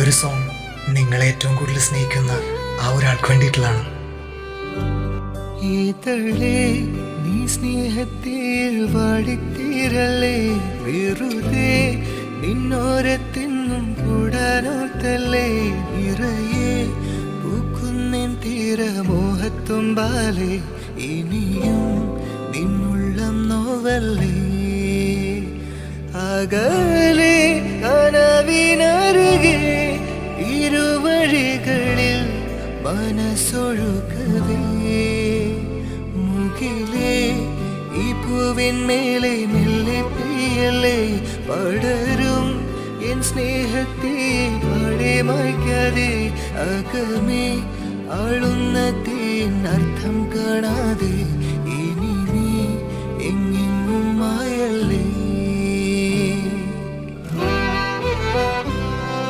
ഒരു സോങ് നിങ്ങളെ ഏറ്റവും കൂടുതൽ സ്നേഹിക്കുന്ന ആ ഒരാൾക്ക് വേണ്ടിയിട്ടുള്ളതാണ്. നീ സ്നേഹത്തിൽ വാടിത്തീരല്ലേ, വെറുതെ നിന്നോരത്തിന്നും കൂടാനോർത്തല്ലേ, നിറയെ പൂക്കുന്നേൻ തീരമോഹത്തുമ്പാലേ, ഇനിയും നിന്നുള്ളം നോവല്ലേ. അകലെ കനവിനരുകെ ഇരുവഴികളിൽ മനസ്സൊഴുകവേ, മുകിലേ ഈ പൂവിൻ മേലെ മെല്ലെ പെയ്യല്ലേ, പടരും എൻ സ്നേഹത്തെ പാടെ മായ്ക്കാതെ, അകമേ ആളുന്ന തീൻ അർത്ഥം കാണാതെ